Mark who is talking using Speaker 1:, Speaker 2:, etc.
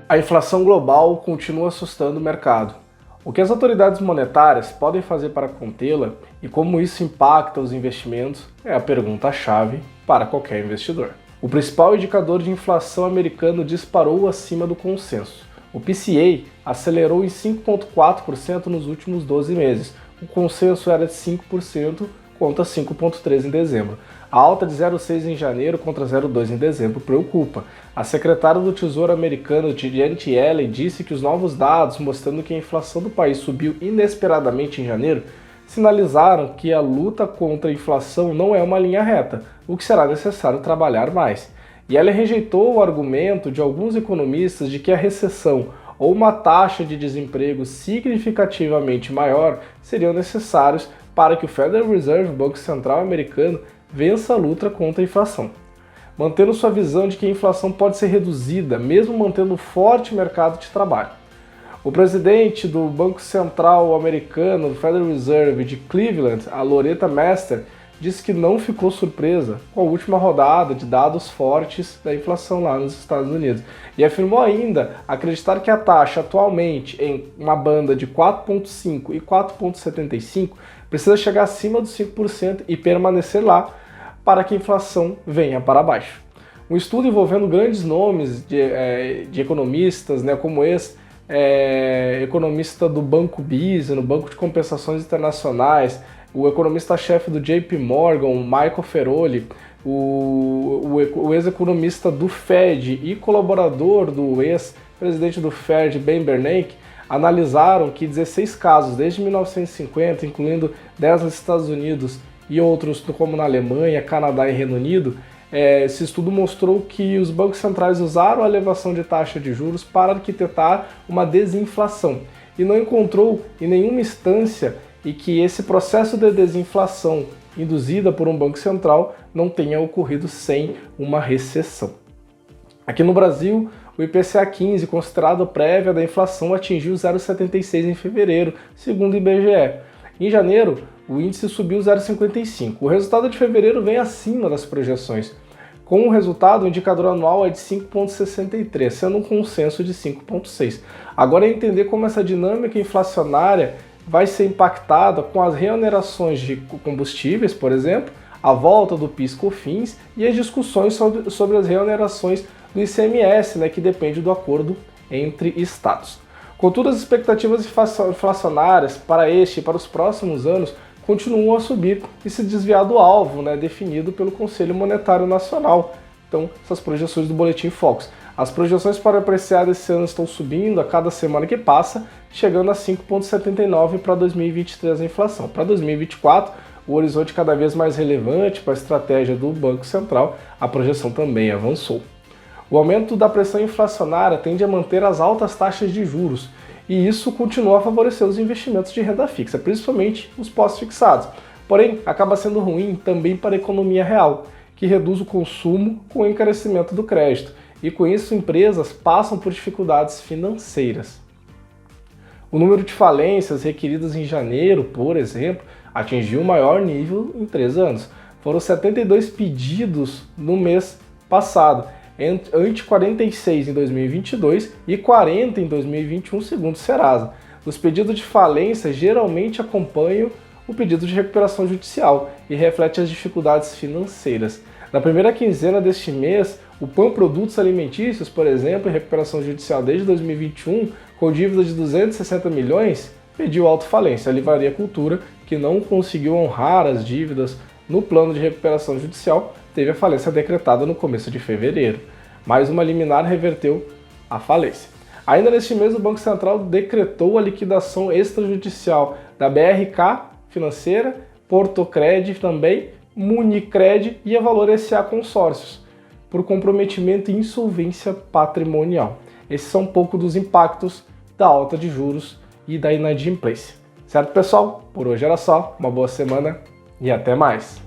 Speaker 1: A inflação global continua assustando o mercado. O que as autoridades monetárias podem fazer para contê-la e como isso impacta os investimentos é a pergunta-chave para qualquer investidor. O principal indicador de inflação americano disparou acima do consenso. O PCA acelerou em 5,4% nos últimos 12 meses. O consenso era de 5% contra 5,3% em dezembro. A alta de 0,6% em janeiro contra 0,2% em dezembro preocupa. A secretária do Tesouro americano, Janet Yellen, disse que os novos dados mostrando que a inflação do país subiu inesperadamente em janeiro sinalizaram que a luta contra a inflação não é uma linha reta, o que será necessário trabalhar mais. E ela rejeitou o argumento de alguns economistas de que a recessão ou uma taxa de desemprego significativamente maior seriam necessários para que o Federal Reserve, o Banco Central americano, vença a luta contra a inflação. Mantendo sua visão de que a inflação pode ser reduzida, mesmo mantendo um forte mercado de trabalho. O presidente do Banco Central americano, do Federal Reserve de Cleveland, a Loretta Mester, disse que não ficou surpresa com a última rodada de dados fortes da inflação lá nos Estados Unidos. E afirmou ainda acreditar que a taxa atualmente em uma banda de 4,5% e 4,75% precisa chegar acima dos 5% e permanecer lá para que a inflação venha para baixo. Um estudo envolvendo grandes nomes de economistas, como economista do Banco Business, no Banco de Compensações Internacionais, o economista-chefe do JP Morgan, Michael Feroli, o ex-economista do Fed e colaborador do ex-presidente do Fed, Ben Bernanke, analisaram que 16 casos desde 1950, incluindo 10 nos Estados Unidos e outros como na Alemanha, Canadá e Reino Unido, esse estudo mostrou que os bancos centrais usaram a elevação de taxa de juros para arquitetar uma desinflação e não encontrou em nenhuma instância e que esse processo de desinflação induzida por um banco central não tenha ocorrido sem uma recessão. Aqui no Brasil, o IPCA 15, considerado prévia da inflação, atingiu 0,76 em fevereiro, segundo o IBGE. Em janeiro, o índice subiu 0,55. O resultado de fevereiro vem acima das projeções. Com o resultado, o indicador anual é de 5,63, sendo um consenso de 5,6. Agora é entender como essa dinâmica inflacionária vai ser impactada com as reonerações de combustíveis, por exemplo, a volta do PIS/COFINS e as discussões sobre as reonerações do ICMS, que depende do acordo entre estados. Contudo, as expectativas inflacionárias para este e para os próximos anos continuam a subir e se desviar do alvo definido pelo Conselho Monetário Nacional. Então, essas projeções do Boletim Focus. As projeções para o IPCA desse ano estão subindo a cada semana que passa, chegando a 5,79 para 2023 a inflação. Para 2024, o horizonte cada vez mais relevante para a estratégia do Banco Central, a projeção também avançou. O aumento da pressão inflacionária tende a manter as altas taxas de juros, e isso continua a favorecer os investimentos de renda fixa, principalmente os pós-fixados. Porém, acaba sendo ruim também para a economia real, que reduz o consumo com o encarecimento do crédito, e com isso empresas passam por dificuldades financeiras. O número de falências requeridas em janeiro, por exemplo, atingiu o maior nível em 3 anos. Foram 72 pedidos no mês passado, ante 46 em 2022 e 40 em 2021, segundo o Serasa. Os pedidos de falência geralmente acompanham o pedido de recuperação judicial e refletem as dificuldades financeiras. Na primeira quinzena deste mês, o PAN Produtos Alimentícios, por exemplo, em recuperação judicial desde 2021, com dívida de 260 milhões, pediu autofalência. A Livraria Cultura, que não conseguiu honrar as dívidas no plano de recuperação judicial, teve a falência decretada no começo de fevereiro. Mais uma liminar reverteu a falência. Ainda neste mês, o Banco Central decretou a liquidação extrajudicial da BRK Financeira, Portocred também, Municred e a Valor SA Consórcios, por comprometimento e insolvência patrimonial. Esses são um pouco dos impactos da alta de juros e da inadimplência. Certo, pessoal? Por hoje era só. Uma boa semana e até mais!